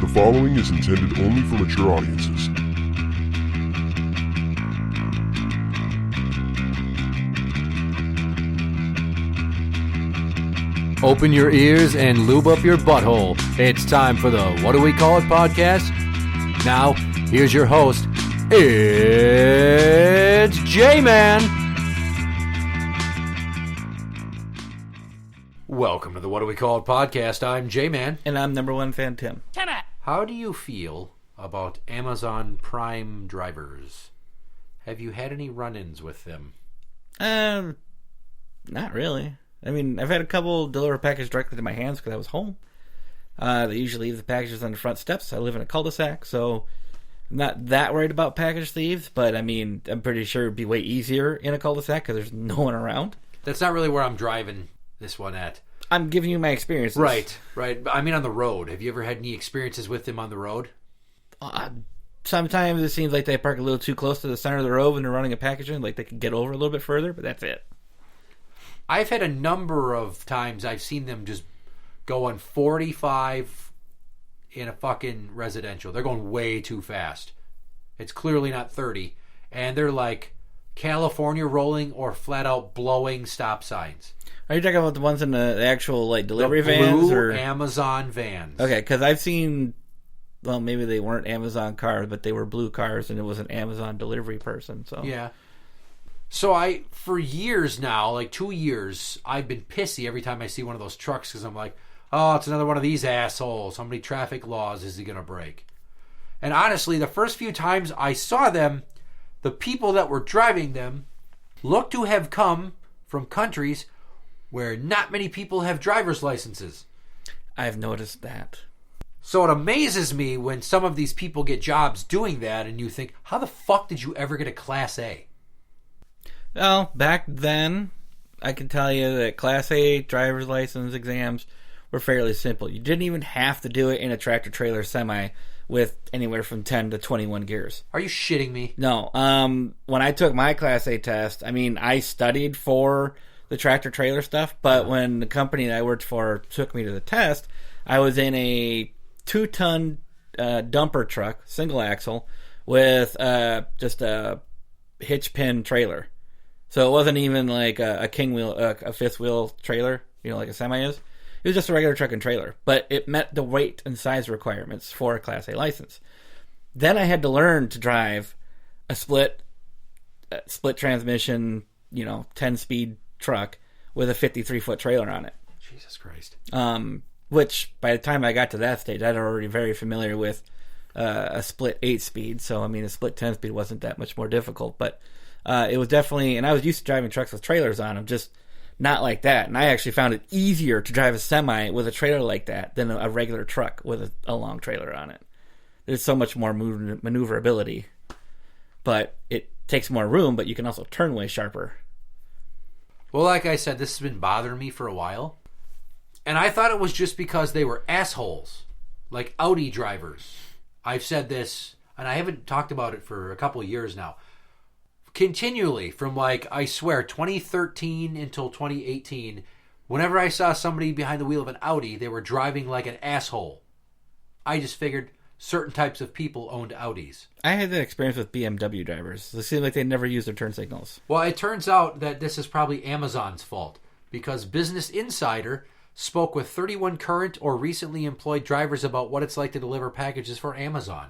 The following is intended only for mature audiences. Open your ears and lube up your butthole. It's time for the What Do We Call It podcast. Now, here's your host. It's J-Man. Welcome to the What Do We Call It podcast. I'm J-Man. And I'm number one fan Tim. How do you feel about Amazon Prime drivers? Have you had any run-ins with them? Not really. I mean, I've had a couple deliver packages directly to my hands because I was home. They usually leave the packages on the front steps. I live in a cul-de-sac, so I'm not that worried about package thieves. But, I mean, I'm pretty sure it'd be way easier in a cul-de-sac because there's no one around. That's not really where I'm driving this one at. I'm giving you my experiences. Right. I mean, on the road. Have you ever had any experiences with them on the road? Sometimes it seems like they park a little too close to the center of the road when they're running a package in. Like, they could get over a little bit further, but that's it. I've had a number of times I've seen them just going 45 in a fucking residential. They're going way too fast. It's clearly not 30. And they're like California rolling or flat out blowing stop signs. Are you talking about the ones in the actual like delivery the vans? Blue Or Amazon vans. Okay, because I've seen, well, maybe they weren't Amazon cars, but they were blue cars and it was an Amazon delivery person. So yeah. So for years now, like 2 years, I've been pissy every time I see one of those trucks because I'm like, oh, it's another one of these assholes. How many traffic laws is he going to break? And honestly, the first few times I saw them, the people that were driving them looked to have come from countries where not many people have driver's licenses. I've noticed that. So it amazes me when some of these people get jobs doing that and you think, how the fuck did you ever get a Class A? Well, back then, I can tell you that Class A driver's license exams were fairly simple. You didn't even have to do it in a tractor-trailer semi with anywhere from 10 to 21 gears. Are you shitting me? No. When I took my Class A test, I mean, I studied for the tractor-trailer stuff, but when the company that I worked for took me to the test, I was in a 2-ton dumper truck, single axle, with just a hitch pin trailer. So it wasn't even like a king wheel, a fifth wheel trailer, like a semi is. It was just a regular truck and trailer, but it met the weight and size requirements for a Class A license. Then I had to learn to drive a split transmission, 10-speed truck with a 53-foot trailer on it. Jesus Christ. Which by the time I got to that stage, I'd already very familiar with a split 8-speed. So I mean, a split 10-speed wasn't that much more difficult, but. It was definitely, and I was used to driving trucks with trailers on them, just not like that. And I actually found it easier to drive a semi with a trailer like that than a regular truck with a long trailer on it. There's so much more maneuverability, but it takes more room, but you can also turn way sharper. Well, like I said, this has been bothering me for a while. And I thought it was just because they were assholes, like Audi drivers. I've said this, and I haven't talked about it for a couple of years now. Continually from I swear 2013 until 2018, whenever I saw somebody behind the wheel of an Audi, they were driving like an asshole. I just figured certain types of people owned Audis. I had that experience with BMW drivers. It seemed like they never used their turn signals. Well, it turns out that this is probably Amazon's fault because Business Insider spoke with 31 current or recently employed drivers about what it's like to deliver packages for Amazon.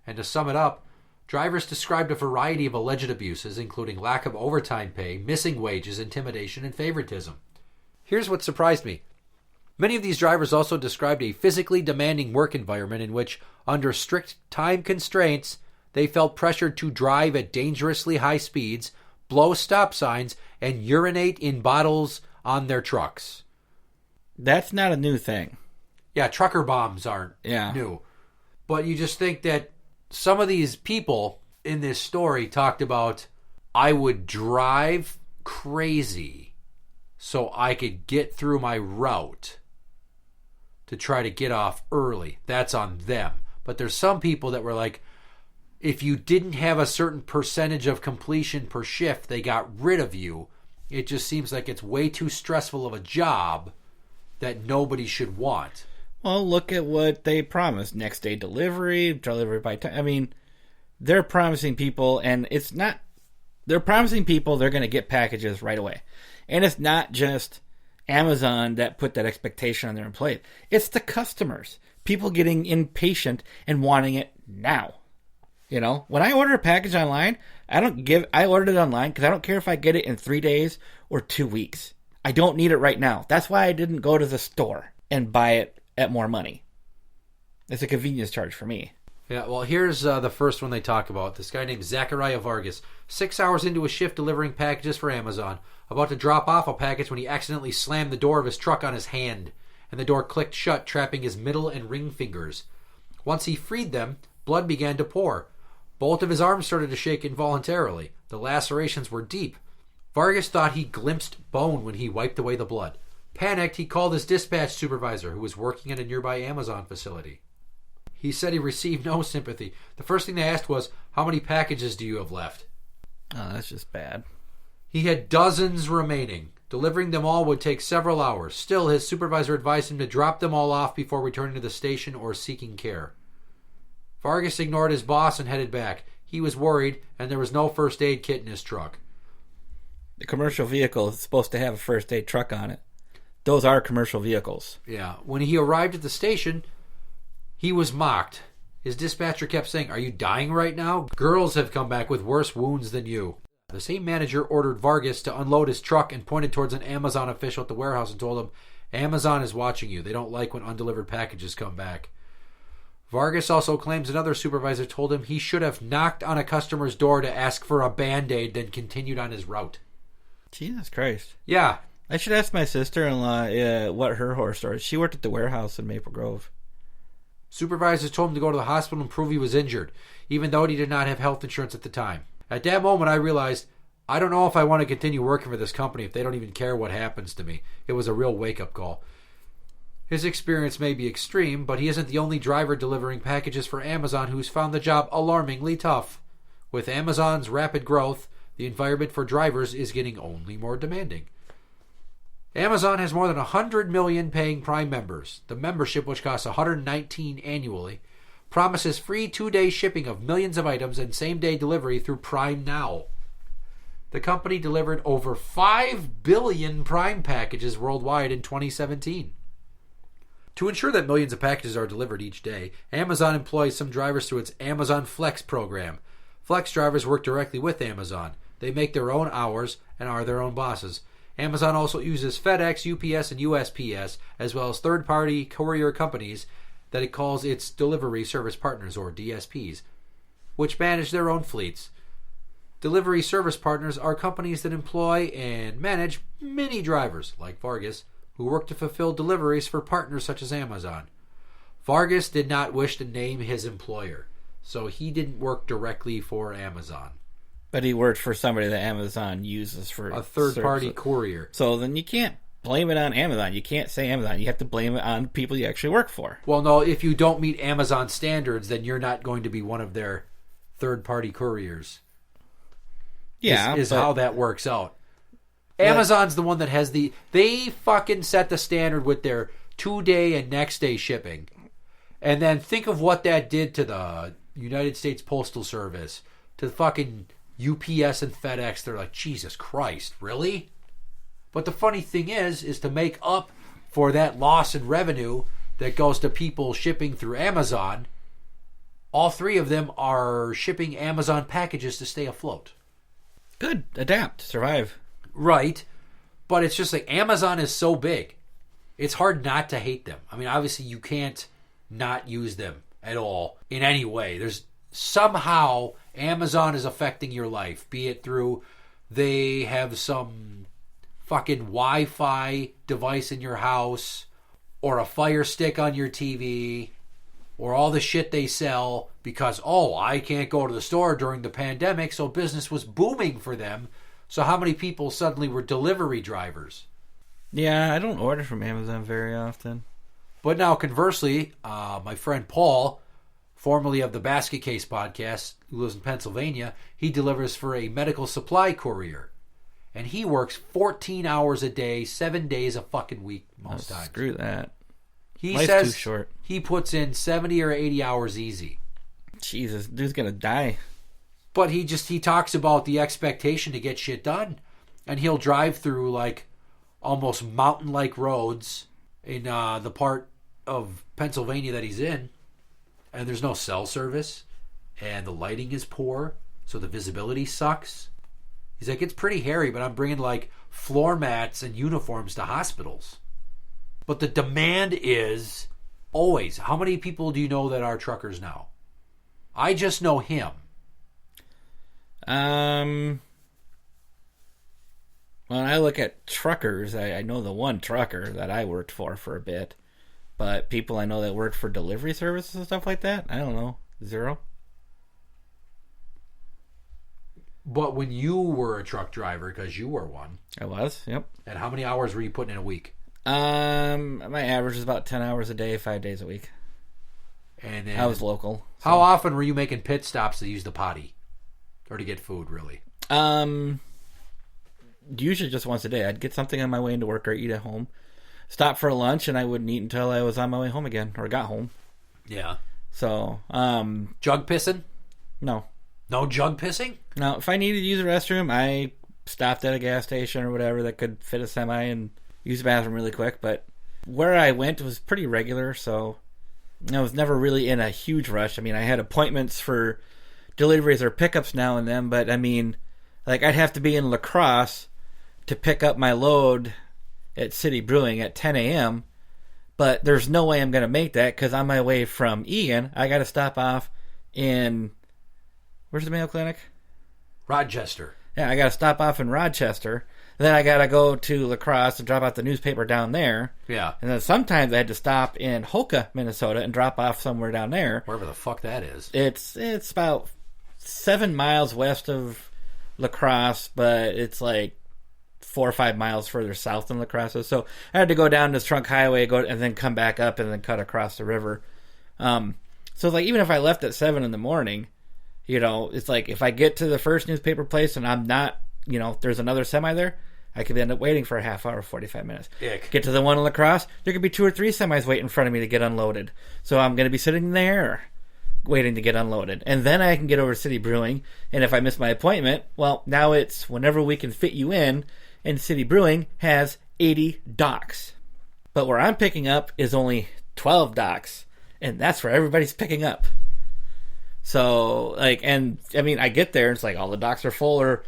And to sum it up, drivers described a variety of alleged abuses, including lack of overtime pay, missing wages, intimidation, and favoritism. Here's what surprised me. Many of these drivers also described a physically demanding work environment in which, under strict time constraints, they felt pressured to drive at dangerously high speeds, blow stop signs, and urinate in bottles on their trucks. That's not a new thing. Yeah, trucker bombs aren't new. But you just think that some of these people in this story talked about, I would drive crazy so I could get through my route to try to get off early. That's on them. But there's some people that were like, if you didn't have a certain percentage of completion per shift, they got rid of you. It just seems like it's way too stressful of a job that nobody should want. Well, look at what they promised. Next day delivery by time. I mean, they're promising people, and it's not... They're promising people they're going to get packages right away. And it's not just Amazon that put that expectation on their employees. It's the customers. People getting impatient and wanting it now. You know, when I order a package online, I ordered it online because I don't care if I get it in 3 days or 2 weeks. I don't need it right now. That's why I didn't go to the store and buy it at more money. It's a convenience charge for me. Yeah, well, here's the first one they talk about. This guy named Zachariah Vargas, 6 hours into a shift delivering packages for Amazon, about to drop off a package when he accidentally slammed the door of his truck on his hand, and the door clicked shut, trapping his middle and ring fingers. Once he freed them, blood began to pour. Both of his arms started to shake involuntarily. The lacerations were deep. Vargas thought he glimpsed bone when he wiped away the blood. Panicked, he called his dispatch supervisor, who was working at a nearby Amazon facility. He said he received no sympathy. The first thing they asked was, "How many packages do you have left?" Oh, that's just bad. He had dozens remaining. Delivering them all would take several hours. Still, his supervisor advised him to drop them all off before returning to the station or seeking care. Vargas ignored his boss and headed back. He was worried, and there was no first aid kit in his truck. The commercial vehicle is supposed to have a first aid truck on it. Those are commercial vehicles. Yeah. When he arrived at the station, he was mocked. His dispatcher kept saying, "Are you dying right now? Girls have come back with worse wounds than you." The same manager ordered Vargas to unload his truck and pointed towards an Amazon official at the warehouse and told him, "Amazon is watching you. They don't like when undelivered packages come back." Vargas also claims another supervisor told him he should have knocked on a customer's door to ask for a Band-Aid, then continued on his route. Jesus Christ. Yeah. I should ask my sister-in-law what her horror story is. She worked at the warehouse in Maple Grove. Supervisors told him to go to the hospital and prove he was injured, even though he did not have health insurance at the time. At that moment, I realized, I don't know if I want to continue working for this company if they don't even care what happens to me. It was a real wake-up call. His experience may be extreme, but he isn't the only driver delivering packages for Amazon who's found the job alarmingly tough. With Amazon's rapid growth, the environment for drivers is getting only more demanding. Amazon has more than 100 million paying Prime members. The membership, which costs $119 annually, promises free 2-day shipping of millions of items and same-day delivery through Prime Now. The company delivered over 5 billion Prime packages worldwide in 2017. To ensure that millions of packages are delivered each day, Amazon employs some drivers through its Amazon Flex program. Flex drivers work directly with Amazon. They make their own hours and are their own bosses. Amazon also uses FedEx, UPS, and USPS, as well as third-party courier companies that it calls its Delivery Service Partners, or DSPs, which manage their own fleets. Delivery Service Partners are companies that employ and manage many drivers, like Vargas, who work to fulfill deliveries for partners such as Amazon. Vargas did not wish to name his employer, so he didn't work directly for Amazon. But he worked for somebody that Amazon uses for a third-party courier. So then you can't blame it on Amazon. You can't say Amazon. You have to blame it on people you actually work for. Well, no, if you don't meet Amazon standards, then you're not going to be one of their third-party couriers. Yeah. Is how that works out. Amazon's the one that has they fucking set the standard with their 2-day and next day shipping. And then think of what that did to the United States Postal Service, to the fucking UPS and FedEx. They're like, Jesus Christ, really? But the funny thing is to make up for that loss in revenue that goes to people shipping through Amazon, all three of them are shipping Amazon packages to stay afloat. Good. Adapt. Survive. Right. But it's just like Amazon is so big. It's hard not to hate them. I mean, obviously you can't not use them at all in any way. There's somehow Amazon is affecting your life, be it through they have some fucking Wi-Fi device in your house, or a Fire Stick on your TV, or all the shit they sell because, I can't go to the store during the pandemic, so business was booming for them. So how many people suddenly were delivery drivers? Yeah, I don't order from Amazon very often. But now, conversely, my friend Paul, formerly of the Basket Case podcast, who lives in Pennsylvania, he delivers for a medical supply courier. And he works 14 hours a day, 7 days a fucking week most times. Screw that. He Life's says too short. he puts in 70 or 80 hours easy. Jesus, dude's gonna die. But he talks about the expectation to get shit done. And he'll drive through like almost mountain-like roads in the part of Pennsylvania that he's in. And there's no cell service. And the lighting is poor. So the visibility sucks. He's like, it's pretty hairy, but I'm bringing like floor mats and uniforms to hospitals. But the demand is always. How many people do you know that are truckers now? I just know him. When I look at truckers, I know the one trucker that I worked for a bit. But people I know that worked for delivery services and stuff like that, I don't know. 0. But when you were a truck driver, because you were one. I was, yep. And how many hours were you putting in a week? My average is about 10 hours a day, 5 days a week. And then I was local. So. How often were you making pit stops to use the potty? Or to get food, really? Usually just once a day. I'd get something on my way into work or eat at home. Stop for lunch, and I wouldn't eat until I was on my way home again, or got home. Yeah. So, jug pissing? No. No jug pissing? No, if I needed to use a restroom, I stopped at a gas station or whatever that could fit a semi and use the bathroom really quick. But where I went was pretty regular, so I was never really in a huge rush. I mean, I had appointments for deliveries or pickups now and then, but I mean, like I'd have to be in La Crosse to pick up my load at City Brewing at 10 a.m., but there's no way I'm going to make that because on my way from Egan, I got to stop off in... Where's the Mayo Clinic? Rochester. Yeah, I got to stop off in Rochester. Then I got to go to La Crosse and drop out the newspaper down there. Yeah. And then sometimes I had to stop in Hoka, Minnesota and drop off somewhere down there. Wherever the fuck that is. It's about 7 miles west of La Crosse, but it's like 4 or 5 miles further south than La Crosse. So I had to go down this trunk highway, go and then come back up and then cut across the river. So like even if I left at 7 in the morning, you know, it's like if I get to the first newspaper place and I'm not, you know, there's another semi there, I could end up waiting for a half hour, 45 minutes. Ick. Get to the one in La Crosse, there could be 2 or 3 semis waiting in front of me to get unloaded. So I'm going to be sitting there waiting to get unloaded. And then I can get over to City Brewing, and if I miss my appointment, well, now it's whenever we can fit you in, and City Brewing has 80 docks. But where I'm picking up is only 12 docks, and that's where everybody's picking up. So, like, and, I mean, I get there, and it's like all the docks are full, or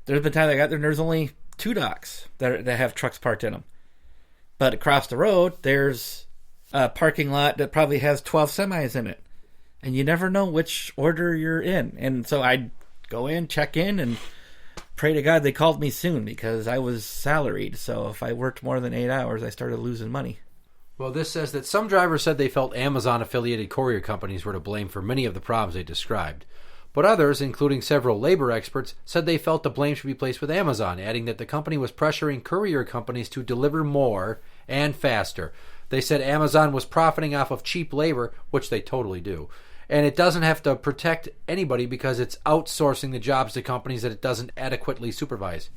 there's been times I got there, and there's only 2 docks that have trucks parked in them. But across the road, there's a parking lot that probably has 12 semis in it. And you never know which order you're in. And so I'd go in, check in, and pray to God they called me soon because I was salaried. So if I worked more than 8 hours, I started losing money. Well, this says that some drivers said they felt Amazon-affiliated courier companies were to blame for many of the problems they described. But others, including several labor experts, said they felt the blame should be placed with Amazon, adding that the company was pressuring courier companies to deliver more and faster. They said Amazon was profiting off of cheap labor, which they totally do. And it doesn't have to protect anybody because it's outsourcing the jobs to companies that it doesn't adequately supervise.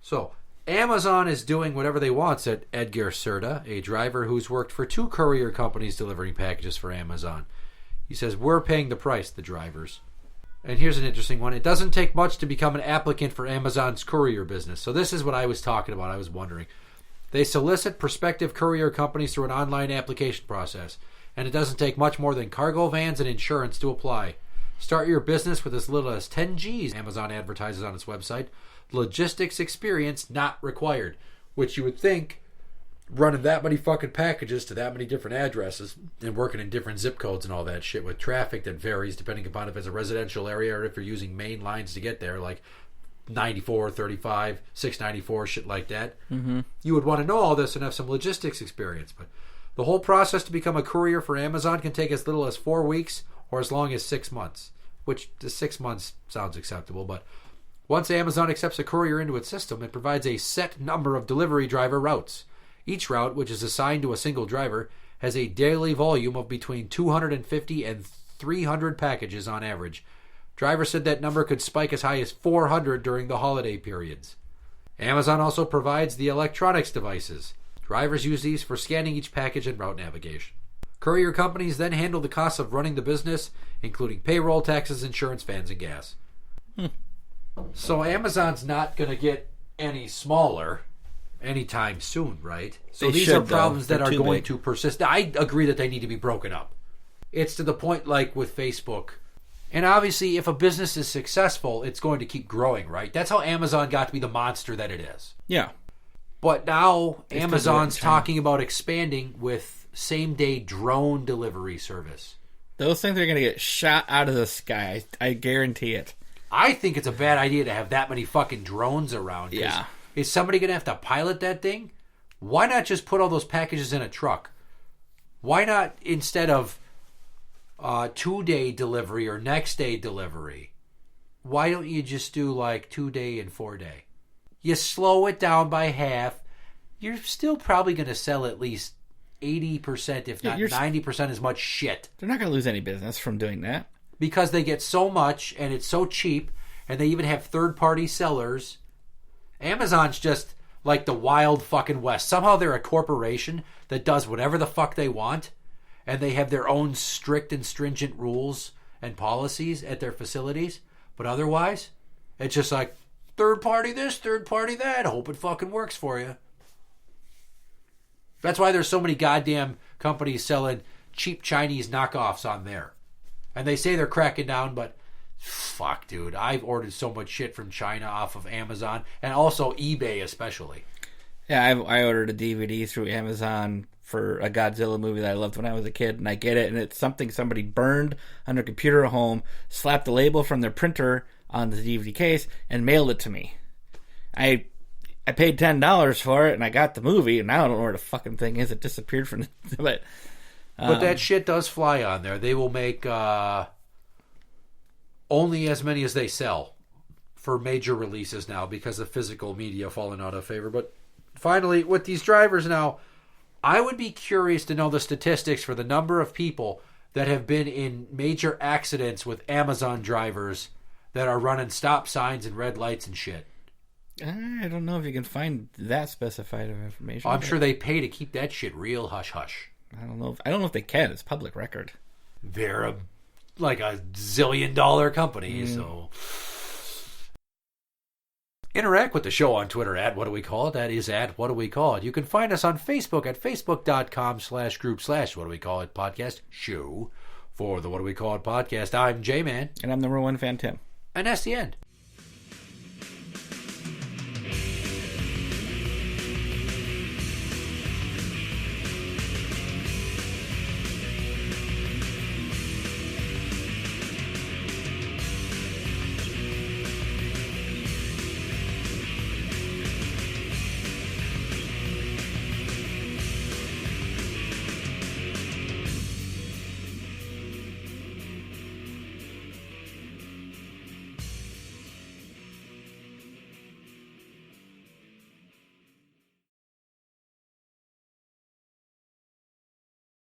So, Amazon is doing whatever they want, said Edgar Serta, a driver who's worked for 2 courier companies delivering packages for Amazon. He says, we're paying the price, the drivers. And here's an interesting one. It doesn't take much to become an applicant for Amazon's courier business. So this is what I was talking about. I was wondering. They solicit prospective courier companies through an online application process. And it doesn't take much more than cargo vans and insurance to apply. Start your business with as little as 10 G's, Amazon advertises on its website. Logistics experience not required. Which you would think, running that many fucking packages to that many different addresses and working in different zip codes and all that shit with traffic that varies depending upon if it's a residential area or if you're using main lines to get there, like 94, 35, 694, shit like that. Mm-hmm. You would want to know all this and have some logistics experience, but the whole process to become a courier for Amazon can take as little as 4 weeks or as long as 6 months, which the 6 months sounds acceptable. But once Amazon accepts a courier into its system, it provides a set number of delivery driver routes. Each route, which is assigned to a single driver, has a daily volume of between 250 and 300 packages on average. Drivers said that number could spike as high as 400 during the holiday periods. Amazon also provides the electronics devices. Drivers use these for scanning each package and route navigation. Courier companies then handle the costs of running the business, including payroll, taxes, insurance, vans, and gas. So Amazon's not going to get any smaller anytime soon, right? So these are problems that are going to persist. I agree that they need to be broken up. It's to the point like with Facebook. And obviously, if a business is successful, it's going to keep growing, right? That's how Amazon got to be the monster that it is. Yeah. But now Amazon's talking about expanding with same-day drone delivery service. Those things are going to get shot out of the sky. I guarantee it. I think it's a bad idea to have that many fucking drones around. Yeah. Is somebody going to have to pilot that thing? Why not just put all those packages in a truck? Why not, instead of 2-day delivery or next day delivery, why don't you just do like 2-day and 4-day? You slow it down by half. You're still probably going to sell at least 80%, if not 90% as much shit. They're not going to lose any business from doing that. Because they get so much and it's so cheap, and they even have third-party sellers. Amazon's just like the wild fucking West. Somehow they're a corporation that does whatever the fuck they want, and they have their own strict and stringent rules and policies at their facilities. But otherwise, it's just like, third party this, third party that. Hope it fucking works for you. That's why there's so many goddamn companies selling cheap Chinese knockoffs on there. And they say they're cracking down, but fuck, dude. I've ordered so much shit from China off of Amazon, and also eBay especially. Yeah, I ordered a DVD through Amazon for a Godzilla movie that I loved when I was a kid, and I get it, and it's something somebody burned on their computer at home, slapped the label from their printer on the DVD case, and mailed it to me. I paid $10 for it, and I got the movie, and now I don't know where the fucking thing is. It disappeared from the... But that shit does fly on there. They will make only as many as they sell for major releases now because of physical media falling out of favor. But finally, with these drivers now, I would be curious to know the statistics for the number of people that have been in major accidents with Amazon drivers that are running stop signs and red lights and shit. I don't know if you can find that specified of information. I'm sure they pay to keep that shit real hush-hush. I don't know if they can. It's public record. They're like a zillion-dollar company, so... Interact with the show on Twitter at What Do We Call It? That is at What Do We Call It? You can find us on Facebook at facebook.com/group/What Do We Call It podcast show. For the What Do We Call It podcast, I'm J-Man. And I'm number one fan, Tim. And that's the end.